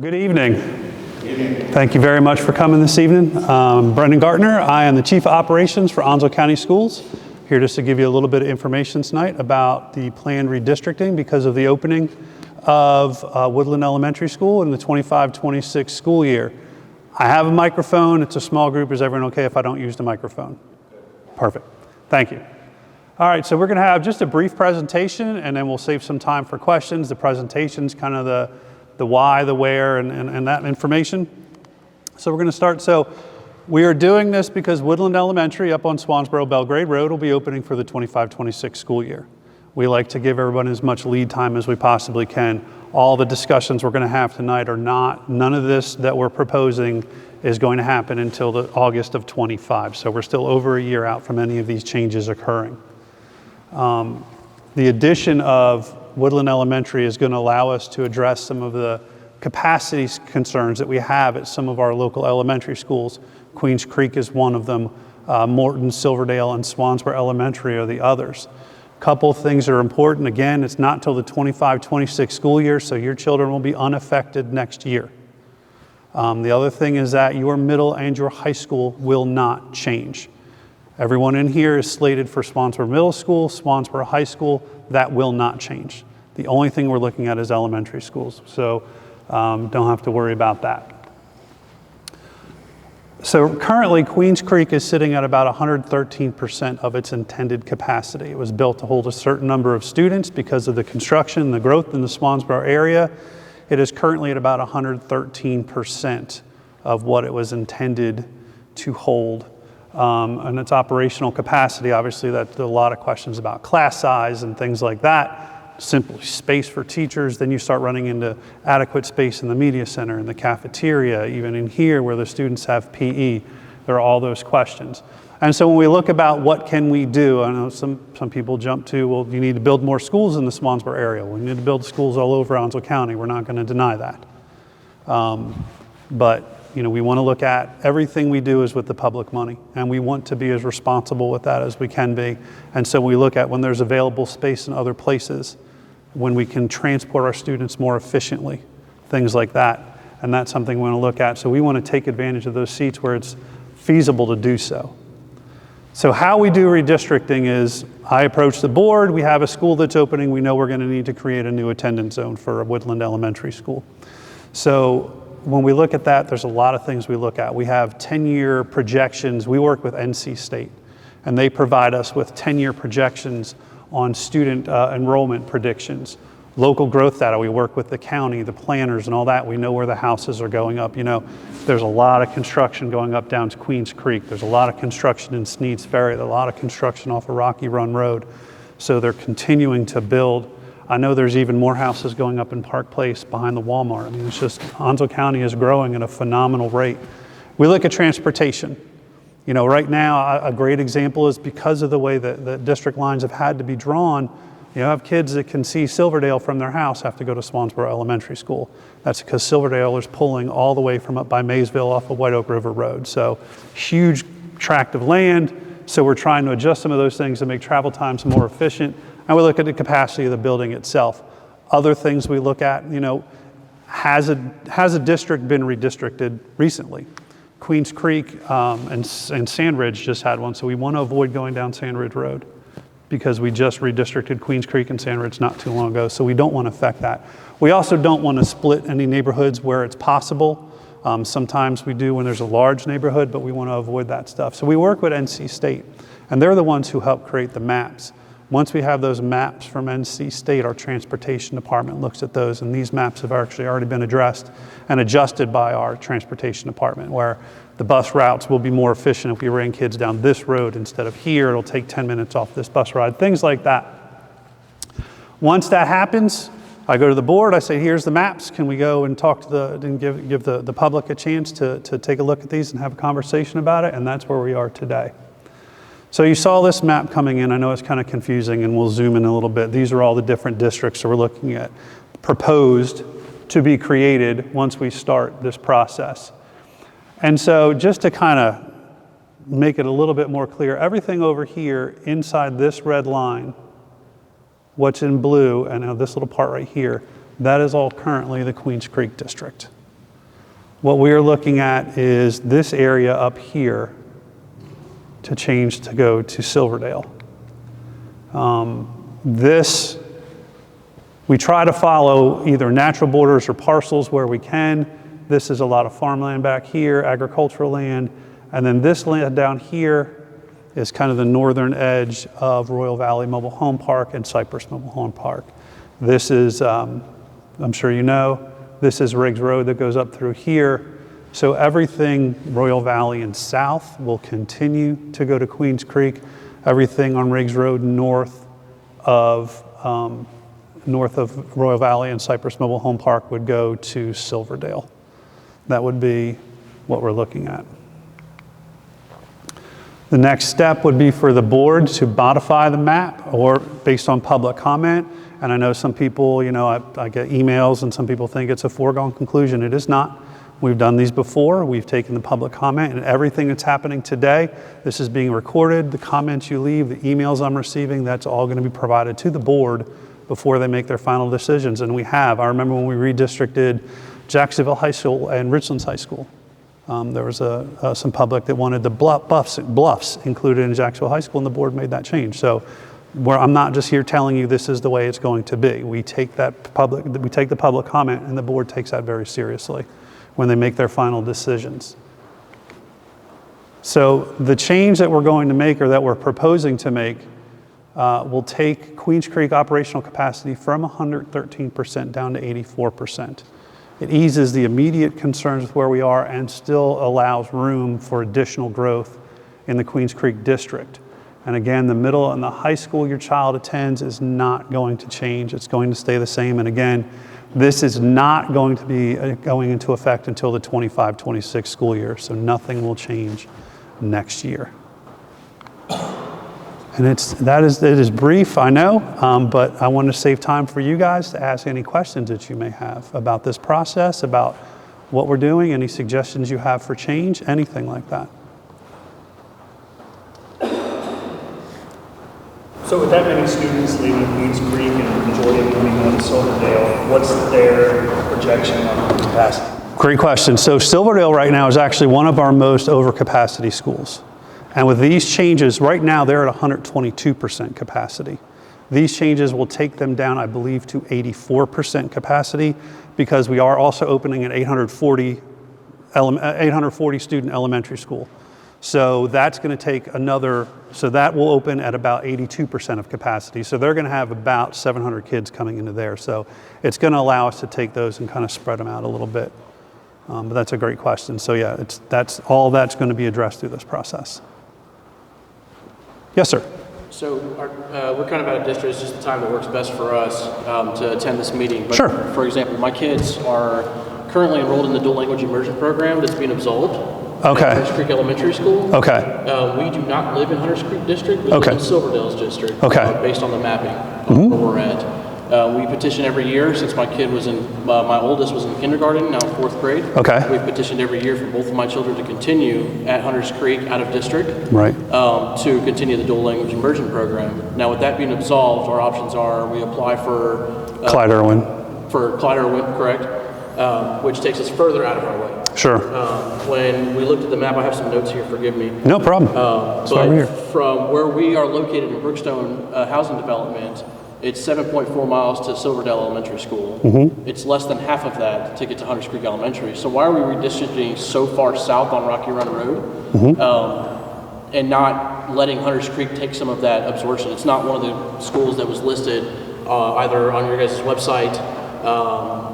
Good evening. Thank you very much for coming this evening. Brendan Gartner. I am the Chief of Operations for Onslow County Schools. Here just to give you a little bit of information tonight about the planned redistricting because of the opening of Woodland Elementary School in the 25-26 school year. I have a microphone. It's a small group. Is everyone okay if I don't use the microphone? Perfect. Thank you. All right, so we're going to have just a brief presentation and then we'll save some time for questions. The presentation's kind of the why, the where, and that information. So we're going to start. So we are doing this because Woodland Elementary up on Swansboro-Belgrade Road will be opening for the 25-26 school year. We like to give everyone as much lead time as we possibly can. All the discussions we're going to have tonight are none of this that we're proposing is going to happen until the August of 25. So we're still over a year out from any of these changes occurring. The addition of Woodland Elementary is going to allow us to address some of the capacity concerns that we have at some of our local elementary schools. Queens Creek is one of them. Morton, Silverdale, and Swansboro Elementary are the others. A couple things are important. Again, it's not till the 25-26 school year, so your children will be unaffected next year. The other thing is that your middle and your high school will not change. Everyone in here is slated for Swansboro Middle School, Swansboro High School. That will not change. The only thing we're looking at is elementary schools, so don't have to worry about that. So currently, Queens Creek is sitting at about 113% of its intended capacity. It was built to hold a certain number of students because of the construction and the growth in the Swansboro area. It is currently at about 113% of what it was intended to hold. And its operational capacity, obviously, that's a lot of questions about class size and things like that. Simply space for teachers, then you start running into adequate space in the media center, in the cafeteria, even in here where the students have PE. There are all those questions. And so when we look about what can we do, I know some people jump to, well, you need to build more schools in the Swansboro area. We need to build schools all over Onslow County. We're not going to deny that. But we want to look at everything we do is with the public money, and we want to be as responsible with that as we can be. And so we look at when there's available space in other places, when we can transport our students more efficiently, things like that. And that's something we want to look at. So we want to take advantage of those seats where it's feasible to do so. So how we do redistricting is I approach the board. We have a school that's opening. We know we're going to need to create a new attendance zone for a Woodland Elementary School. So when we look at that, there's a lot of things we look at. We have 10-year projections. We work with NC State, and they provide us with 10-year projections on student enrollment predictions. Local growth data, we work with the county, the planners, and all that. We know where the houses are going up. There's a lot of construction going up down to Queens Creek. There's a lot of construction in Sneads Ferry. There's a lot of construction off of Rocky Run Road. So they're continuing to build. I know there's even more houses going up in Park Place behind the Walmart. I mean, it's just, Onslow County is growing at a phenomenal rate. We look at transportation. Right now, a great example is because of the way that the district lines have had to be drawn, have kids that can see Silverdale from their house have to go to Swansboro Elementary School. That's because Silverdale is pulling all the way from up by Maysville off of White Oak River Road. So huge tract of land. So we're trying to adjust some of those things to make travel times more efficient. And we look at the capacity of the building itself. Other things we look at, has a district been redistricted recently? Queens Creek and Sandridge just had one, so we want to avoid going down Sandridge Road because we just redistricted Queens Creek and Sandridge not too long ago, so we don't want to affect that. We also don't want to split any neighborhoods where it's possible. Sometimes we do when there's a large neighborhood, but we want to avoid that stuff. So we work with NC State, and they're the ones who help create the maps. Once we have those maps from NC State, our transportation department looks at those, and these maps have actually already been addressed and adjusted by our transportation department, where the bus routes will be more efficient if we ran kids down this road instead of here. It'll take 10 minutes off this bus ride, things like that. Once that happens, I go to the board, I say, here's the maps. Can we go and talk to and give the public a chance to take a look at these and have a conversation about it? And that's where we are today. So you saw this map coming in. I know it's kind of confusing, and we'll zoom in a little bit. These are all the different districts that we're looking at proposed to be created once we start this process. And so just to kind of make it a little bit more clear, everything over here inside this red line, what's in blue, and now this little part right here, that is all currently the Queens Creek district. What we are looking at is this area up here to change to go to Silverdale. We try to follow either natural borders or parcels where we can. This is a lot of farmland back here, agricultural land. And then this land down here is kind of the northern edge of Royal Valley Mobile Home Park and Cypress Mobile Home Park. This is, I'm sure you know, this is Riggs Road that goes up through here. So everything Royal Valley and south will continue to go to Queens Creek. Everything on Riggs Road north of Royal Valley and Cypress Mobile Home Park would go to Silverdale. That would be what we're looking at. The next step would be for the board to modify the map or based on public comment. And I know some people, you know, I get emails and some people think it's a foregone conclusion. It is not. We've done these before. We've taken the public comment and everything that's happening today. This is being recorded. The comments you leave, the emails I'm receiving, that's all going to be provided to the board before they make their final decisions. And we have. I remember when we redistricted Jacksonville High School and Richlands High School. There was some public that wanted the bluffs included in Jacksonville High School, and the board made that change. So I'm not just here telling you this is the way it's going to be. We take the public comment, and the board takes that very seriously when they make their final decisions. So the change that we're going to make, or that we're proposing to make, will take Queens Creek operational capacity from 113% down to 84%. It eases the immediate concerns with where we are and still allows room for additional growth in the Queens Creek district. And again, the middle and the high school your child attends is not going to change. It's going to stay the same. And again, this is not going to be going into effect until the 25-26 school year. So nothing will change next year. And it is brief, I know, but I want to save time for you guys to ask any questions that you may have about this process, about what we're doing, any suggestions you have for change, anything like that. So with that many students leaving Queens Creek and the majority of them going to Silverdale, what's their projection on capacity? Great question. So Silverdale right now is actually one of our most overcapacity schools. And with these changes, right now they're at 122% capacity. These changes will take them down, I believe, to 84% capacity because we are also opening an 840 student elementary school. So that's going to take so that will open at about 82% of capacity. So they're going to have about 700 kids coming into there. So it's going to allow us to take those and kind of spread them out a little bit. But that's a great question. So yeah, that's going to be addressed through this process. Yes, sir. So we're kind of out of district. It's just the time that works best for us to attend this meeting. But sure. For example, my kids are currently enrolled in the dual language immersion program that's being absolved at Hunters Creek Elementary School. Okay. We do not live in Hunters Creek District. We live in Silverdale's district. Based on the mapping where we're at. We petition every year since my oldest was in kindergarten, now in 4th grade. Okay. We've petitioned every year for both of my children to continue at Hunters Creek out of district. Right. To continue the dual language immersion program. Now with that being absolved, our options are we apply for Clyde Irwin. For Clyde Irwin, correct, which takes us further out of our way. Sure. When we looked at the map, I have some notes here, forgive me. No problem. But from where we are located in Brookstone Housing Development, it's 7.4 miles to Silverdale Elementary School. Mm-hmm. It's less than half of that to get to Hunters Creek Elementary. So why are we redistricting so far south on Rocky Run Road and not letting Hunters Creek take some of that absorption? It's not one of the schools that was listed either on your guys' website,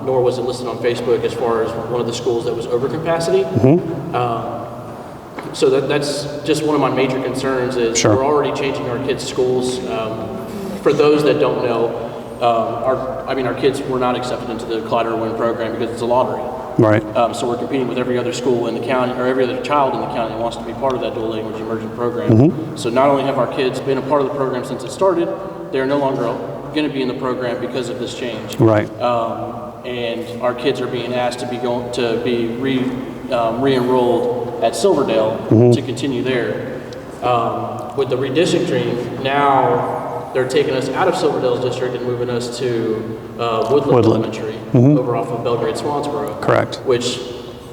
nor was it listed on Facebook as far as one of the schools that was over capacity. Mm-hmm. So that's just one of my major concerns is we're already changing our kids' schools. For those that don't know, our kids were not accepted into the Clyde Irwin program because it's a lottery. Right. So we're competing with every other school in the county, or every other child in the county that wants to be part of that dual language immersion program. Mm-hmm. So not only have our kids been a part of the program since it started, they're no longer going to be in the program because of this change. Right. And our kids are being asked to be re-enrolled at Silverdale to continue there. With the redistricting, now they're taking us out of Silverdale's district and moving us to Woodland Elementary over off of Belgrade Swansboro. Correct. Which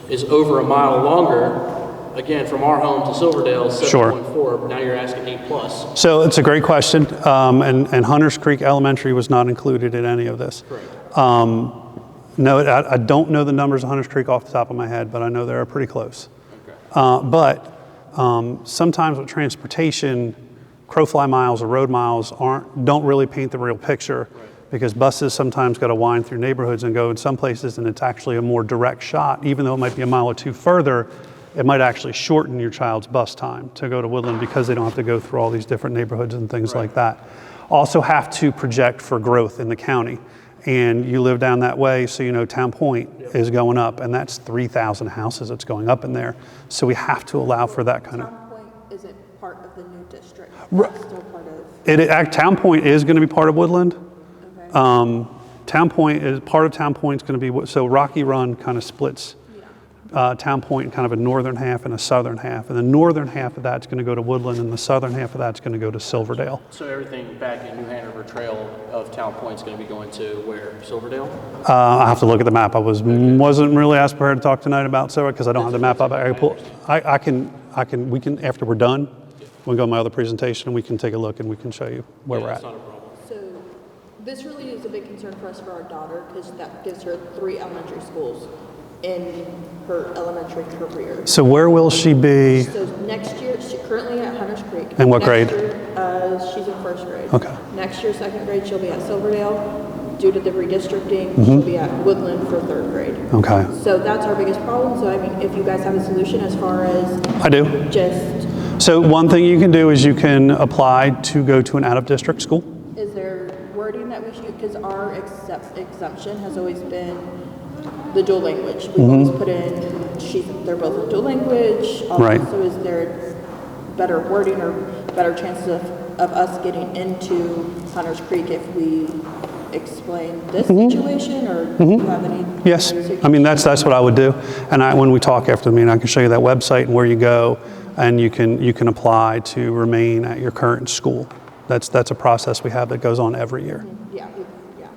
is over a mile longer. Again, from our home to Silverdale, 7.4, but now you're asking 8+. So it's a great question, and Hunters Creek Elementary was not included in any of this. Correct. No, I don't know the numbers of Hunters Creek off the top of my head, but I know they're pretty close. Okay. But sometimes with transportation, crowfly miles or road miles don't really paint the real picture, because buses sometimes got to wind through neighborhoods and go in some places, and it's actually a more direct shot. Even though it might be a mile or two further, it might actually shorten your child's bus time to go to Woodland because they don't have to go through all these different neighborhoods and things like that. Also have to project for growth in the county. And you live down that way, so you know Town Point is going up, and that's 3,000 houses that's going up in there. So we have to allow for that kind of. Town Point isn't part of the new district. Right. It's still part of. Town Point is going to be part of Woodland. Okay. Town Point is part of Town Point is going to be, so Rocky Run kind of splits Town Point in kind of a northern half and a southern half. And the northern half of that's going to go to Woodland, and the southern half of that's going to go to Silverdale. So everything back in New Hanover Trail of Town Point is going to be going to where? Silverdale? I have to look at the map. I wasn't really asked for her to talk tonight about Silver because I don't have the map up. We can, after we're done, we'll go to my other presentation and we can take a look and we can show you where we're That's at. not a problem. So this really is a big concern for us for our daughter, because that gives her 3 elementary schools in her elementary career. So where will she be? So next year, she's currently at Hunters Creek. And what Next grade? Year, she's in 1st grade. Okay. Next year, 2nd grade, she'll be at Silverdale. Due to the redistricting, she'll be at Woodland for 3rd grade. Okay, So that's our biggest problem. So I mean, if you guys have a solution as far as I do. just, So one thing you can do is you can apply to go to an out-of-district school. is there wording that we should, because our exemption has always been the dual language. We've always put in, they're both in dual language. Right. So is there better wording or better chances of us getting into Hunters Creek if we explain this situation, or do you have any? Yes, I mean, that's what I would do. And when we talk after the meeting, I can show you that website and where you go, and you can apply to remain at your current school. That's a process we have that goes on every year. Yeah, yeah.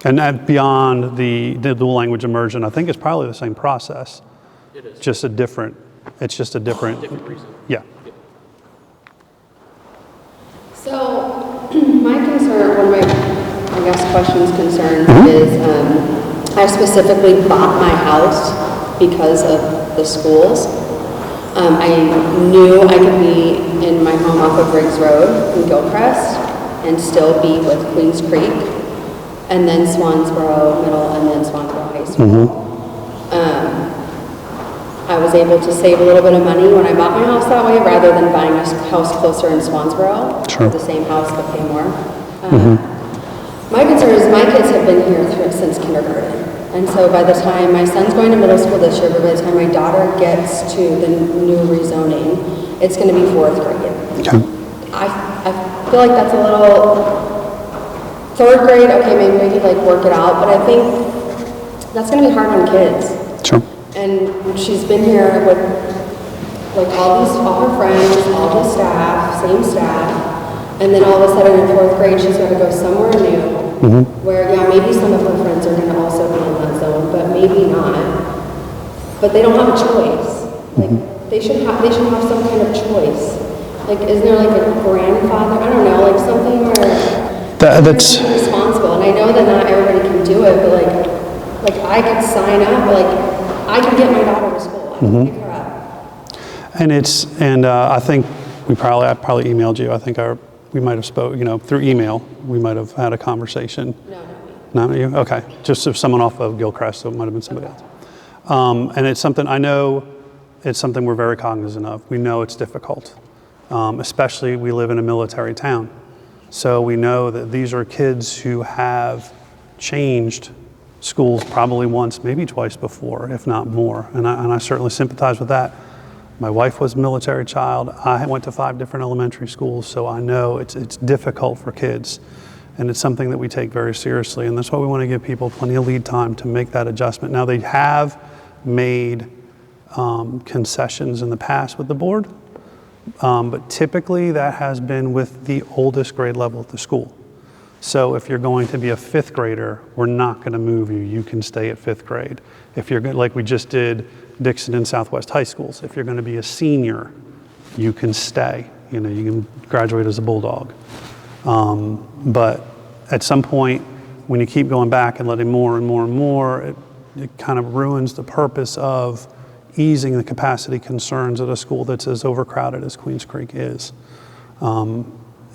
And that beyond the dual language immersion, I think it's probably the same process. It is. Just a different, it's just a different, reason. yeah. So my concern, one of my, I guess, questions, concerns is I specifically bought my house because of the schools. I knew I could be in my home off of Riggs Road in Gilcrest and still be with Queens Creek, and then Swansboro Middle, and then Swansboro High School. I was able to save a little bit of money when I bought my house that way, rather than buying a house closer in Swansboro. Sure. The same house, but pay more. My concern is my kids have been here since kindergarten. And so by the time my son's going to middle school this year, but by the time my daughter gets to the new rezoning, it's going to be 4th grade. Okay. I feel like that's a little, 3rd grade, okay, maybe we could like work it out, but I think that's going to be hard on kids. Sure. And she's been here with like all her friends, all the staff, same staff, and then all of a sudden in 4th grade she's got to go somewhere new, where maybe some of her friends are going to also be in that zone, but maybe not. But they don't have a choice. Like they should have some kind of choice. Like, isn't there like a grandfather? I don't know, like something where That's they're responsible. And I know that not everybody can do it, but like I could sign up, like I can get my daughter to school. I can pick her up. and I think I probably emailed you. I think we might have spoke, through email. We might have had a conversation. No. Not you? Okay. Just if someone off of Gilcrest, so it might have been somebody else. And it's something I know. It's something we're very cognizant of. We know it's difficult, especially we live in a military town, so we know that these are kids who have changed schools probably once, maybe twice before, if not more. And I certainly sympathize with that. My wife was a military child. I went to 5 different elementary schools, so I know it's difficult for kids. And it's something that we take very seriously. And that's why we want to give people plenty of lead time to make that adjustment. Now, they have made concessions in the past with the board, but typically that has been with the oldest grade level at the school. So if you're going to be a 5th grader, we're not going to move you. You can stay at 5th grade. If you're good, like we just did Dixon and Southwest high schools, if you're going to be a senior, you can stay. You know, you can graduate as a Bulldog. But at some point, when you keep going back and letting more and more and more, it kind of ruins the purpose of easing the capacity concerns at a school that's as overcrowded as Queens Creek is.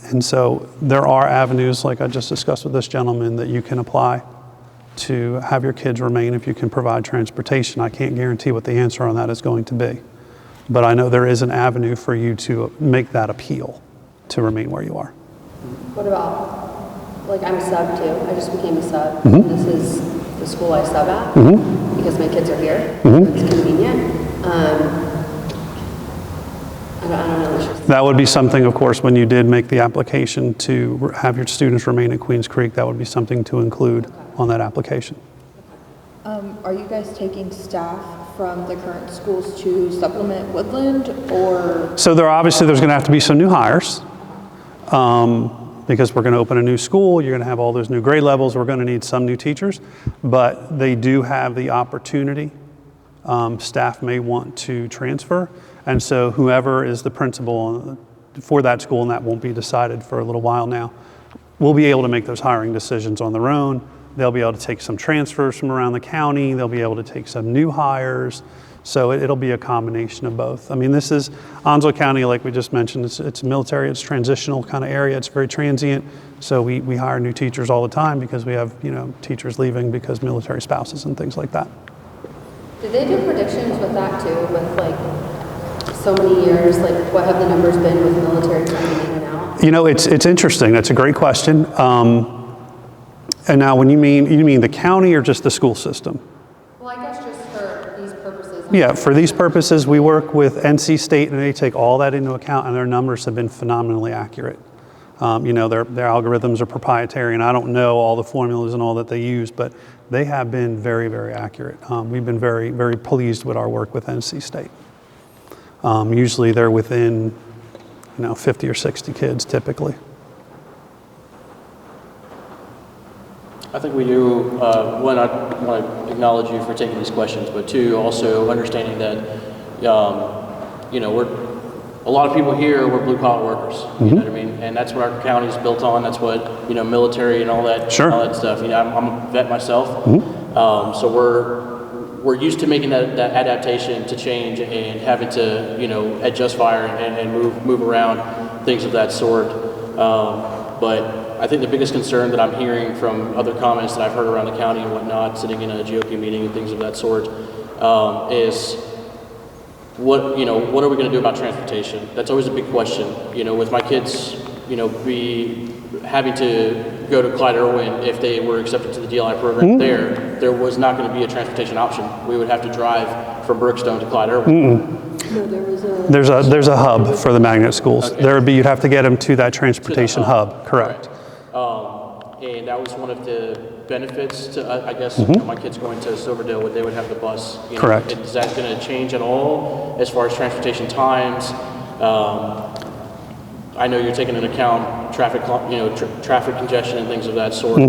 And so there are avenues, like I just discussed with this gentleman, that you can apply to have your kids remain if you can provide transportation. I can't guarantee what the answer on that is going to be, but I know there is an avenue for you to make that appeal to remain where you are. What about, like, I'm a sub too. I just became a sub. This is the school I sub at because my kids are here. It's convenient. I don't know. That would be something, of course, when you did make the application to have your students remain at Queens Creek, that would be something to include on that application. Are you guys taking staff from the current schools to supplement Woodland, or? So there's going to have to be some new hires because we're going to open a new school. You're going to have all those new grade levels. We're going to need some new teachers, but they do have the opportunity. Staff may want to transfer, and so whoever is the principal for that school, and that won't be decided for a little while now, will be able to make those hiring decisions on their own. They'll be able to take some transfers from around the county. They'll be able to take some new hires. So it'll be a combination of both. I mean, this is Onslow County, like we just mentioned, it's military, it's transitional kind of area. It's very transient. So we hire new teachers all the time because we have, teachers leaving because military spouses and things like that. Did they do predictions with that too, with like so many years? Like, what have the numbers been with military coming in and out? It's interesting. That's a great question. And now, when you mean the county or just the school system? Well, I guess just for these purposes. Yeah, for these purposes, we work with NC State, and they take all that into account, and their numbers have been phenomenally accurate. Their algorithms are proprietary, and I don't know all the formulas and all that they use, but they have been very, very accurate. We've been very, very pleased with our work with NC State. Usually they're within, 50 or 60 kids typically. I think we do, one, I want to acknowledge you for taking these questions, but two, also understanding that, a lot of people here, we're blue collar workers, you know what I mean? And that's what our county's built on. That's what, military and all that, Sure. all that stuff. I'm a vet myself. So we're used to making that adaptation to change and having to, adjust fire and move around, things of that sort. But I think the biggest concern that I'm hearing from other comments that I've heard around the county and whatnot, sitting in a GOP meeting and things of that sort, is what are we going to do about transportation? That's always a big question. With my kids, be having to go to Clyde Irwin if they were accepted to the DLI program there was not going to be a transportation option. We would have to drive from Brookstone to Clyde Irwin. No, There's a hub for the magnet schools. Okay. You'd have to get them to that transportation hub. Correct. Right. And that was one of the benefits to, I guess, my kids going to Silverdale, they would have the bus. Correct. Is that going to change at all as far as transportation times? I know you're taking into account traffic, traffic congestion and things of that sort.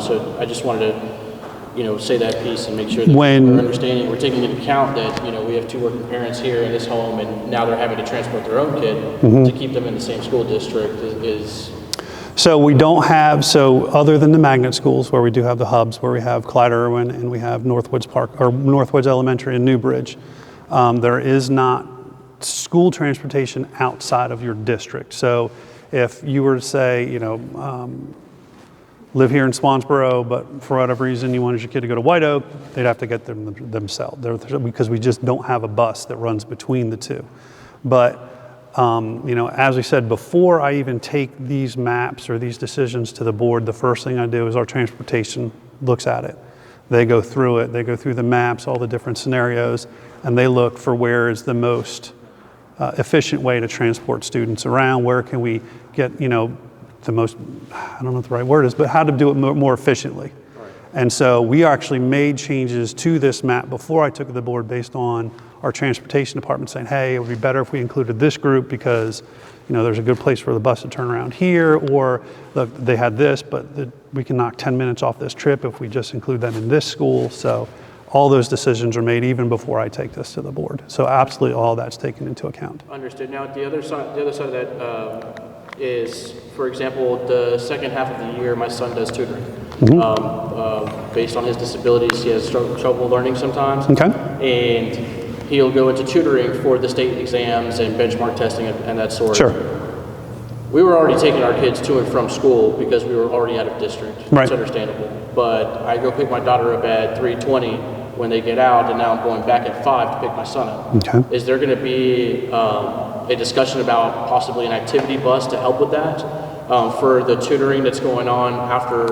So I just wanted to, say that piece and make sure that we're understanding, we're taking into account that, we have two working parents here in this home, and now they're having to transport their own kid to keep them in the same school district is. So we don't have, other than the magnet schools where we do have the hubs, where we have Clyde Irwin and we have Northwoods Elementary in Newbridge, there is not school transportation outside of your district. So if you were to say, live here in Swansboro, but for whatever reason you wanted your kid to go to White Oak, they'd have to get them themselves because we just don't have a bus that runs between the two. But as we said, before I even take these maps or these decisions to the board, the first thing I do is our transportation looks at it. They go through it, they go through the maps, all the different scenarios, and they look for where is the most efficient way to transport students around, where can we get, the most, I don't know what the right word is, but how to do it more efficiently. Right. And so we actually made changes to this map before I took it to the board based on our transportation department saying, hey, it would be better if we included this group because, there's a good place for the bus to turn around here, or look, they had this, but we can knock 10 minutes off this trip if we just include them in this school. So all those decisions are made even before I take this to the board. So absolutely all that's taken into account. Understood. Now, the other side of that is, for example, the second half of the year, my son does tutoring. Based on his disabilities, he has trouble learning sometimes. Okay. And he'll go into tutoring for the state exams and benchmark testing and that sort. Sure. We were already taking our kids to and from school because we were already out of district. Right. It's understandable. But I go pick my daughter up at 3:20 when they get out, and now I'm going back at 5 to pick my son up. Okay. Is there going to be a discussion about possibly an activity bus to help with that for the tutoring that's going on after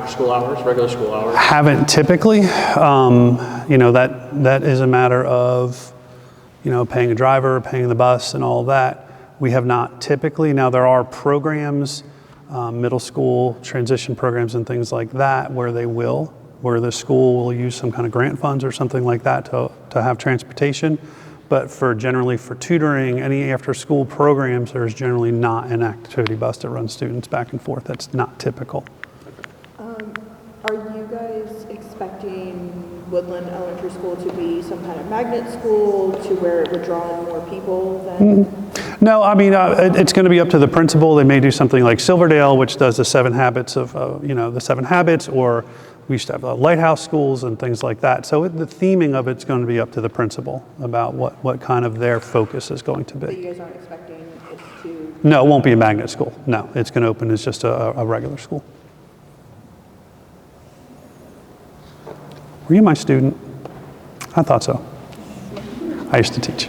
school hours, regular school hours? Haven't typically. That is a matter of, paying a driver, paying the bus, and all of that. We have not typically. Now there are programs, middle school transition programs and things like that, where the school will use some kind of grant funds or something like that to have transportation. But generally for tutoring, any after-school programs, there's generally not an activity bus to run students back and forth. That's not typical. Are you guys expecting Woodland Elementary School to be some kind of magnet school to where it would draw in more people than? No, I mean, it's going to be up to the principal. They may do something like Silverdale, which does the 7 habits of, the 7 habits, or we used to have lighthouse schools and things like that. So the theming of it's going to be up to the principal about what kind of their focus is going to But be. you guys aren't expecting it to? No, it won't be a magnet school. No, it's going to open as just a regular school. Were you my student? I thought so. I used to teach.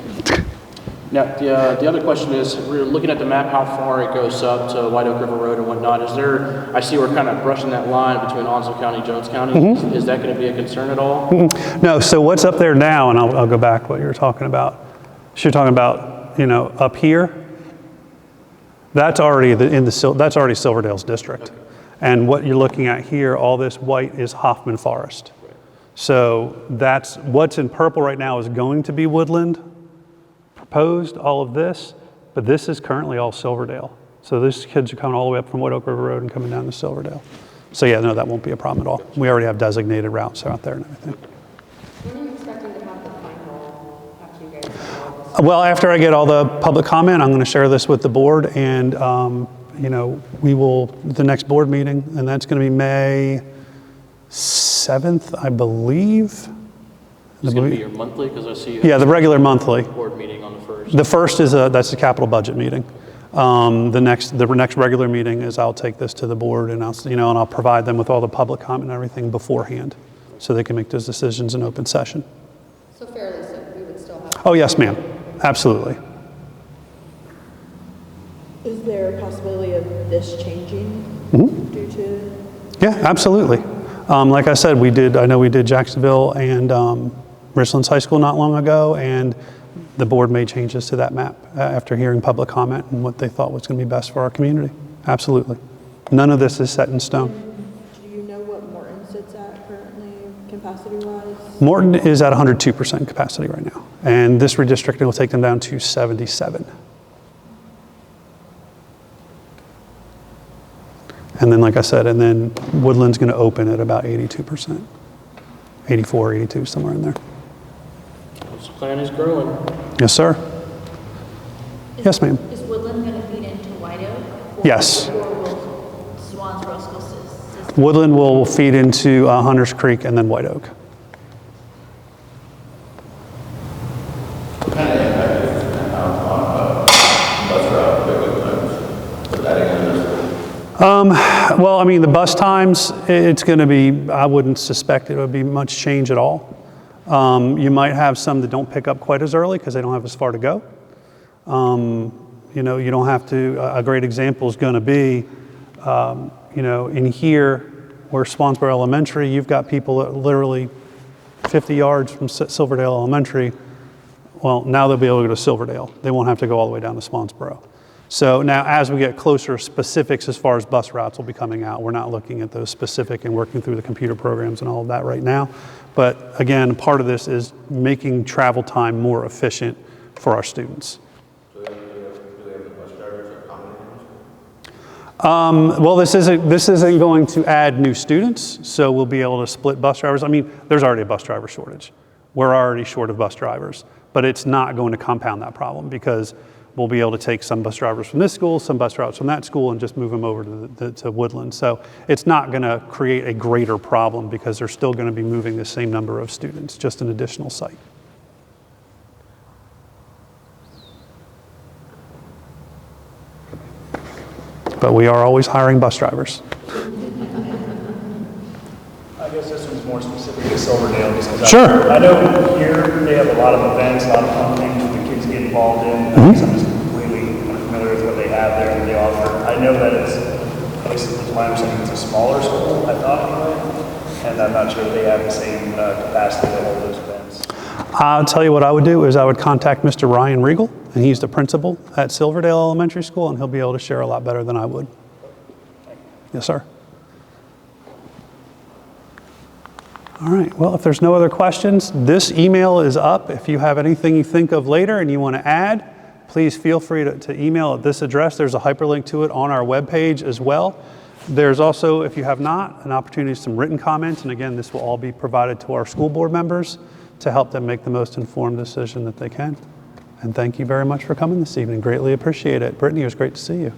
Now, the other question is, we're looking at the map, how far it goes up to White Oak River Road and whatnot. I see we're kind of brushing that line between Onslow County and Jones County. Is that going to be a concern at all? No, so what's up there now, and I'll go back to what you were talking about. So you're talking about, up here? That's already that's already Silverdale's district. Okay. And what you're looking at here, all this white is Hoffman Forest. Right. So that's what's in purple right now is going to be Woodland. Proposed all of this, but this is currently all Silverdale. So these kids are coming all the way up from White Oak River Road and coming down to Silverdale. So yeah, no, that won't be a problem at all. We already have designated routes out there and everything. When are you expecting to have the final after you guys have all this? Well, after I get all the public comment, I'm going to share this with the board, and we will the next board meeting, and that's going to be May 7th, I believe. It's going to be your monthly, because I see you the regular monthly. Board meeting on the 1st. The first is that's the capital budget meeting. The next regular meeting is I'll take this to the board and I'll provide them with all the public comment and everything beforehand, so they can make those decisions in open session. So fairly soon, we would still have. Oh yes, ma'am, absolutely. Is there a possibility of this changing due to? Yeah, absolutely. Like I said, I know we did Jacksonville and Richlands High School not long ago, and the board made changes to that map after hearing public comment and what they thought was going to be best for our community. Absolutely. None of this is set in stone. Do you know what Morton sits at currently, capacity-wise? Morton is at 102% capacity right now, and this redistricting will take them down to 77. And then, like I said, Woodland's going to open at about 82%, 84, 82, somewhere in there. This plan is growing. Yes, sir. Yes, ma'am. Is Woodland going to feed into White Oak? Yes. Or will Swansboro School System? Woodland will feed into Hunters Creek and then White Oak. Well, I mean, the bus times, it's going to be, I wouldn't suspect it would be much change at all. You might have some that don't pick up quite as early because they don't have as far to go. You don't have to, a great example is going to be, in here where Swansboro Elementary, you've got people that literally 50 yards from Silverdale Elementary. Well, now they'll be able to go to Silverdale. They won't have to go all the way down to Swansboro. So now as we get closer, specifics as far as bus routes will be coming out. We're not looking at those specific and working through the computer programs and all of that right now. But again, part of this is making travel time more efficient for our students. So do they have the bus drivers Well, this isn't going to add new students, so we'll be able to split bus drivers. I mean, there's already a bus driver shortage. We're already short of bus drivers, but it's not going to compound that problem because we'll be able to take some bus drivers from this school, some bus routes from that school, and just move them over to Woodland. So it's not going to create a greater problem because they're still going to be moving the same number of students, just an additional site. But we are always hiring bus drivers. I guess this one's more specific to Silverdale, just because Sure. I know here they have a lot of events, a lot of fun things that the kids get involved in. I guess I'm just completely unfamiliar with what they have there and what they offer. I know that it's, at least it's my understanding, it's a smaller school, I thought anyway, and I'm not sure if they have the same capacity to hold those events. I'll tell you what I would do is I would contact Mr. Ryan Regal, and he's the principal at Silverdale Elementary School, and he'll be able to share a lot better than I would. Yes, sir. All right, well, if there's no other questions, this email is up. If you have anything you think of later and you want to add, please feel free to email at this address. There's a hyperlink to it on our webpage as well. There's also, if you have not, an opportunity for some written comments, and again, this will all be provided to our school board members to help them make the most informed decision that they can. And thank you very much for coming this evening. Greatly appreciate it. Brittany, it was great to see you.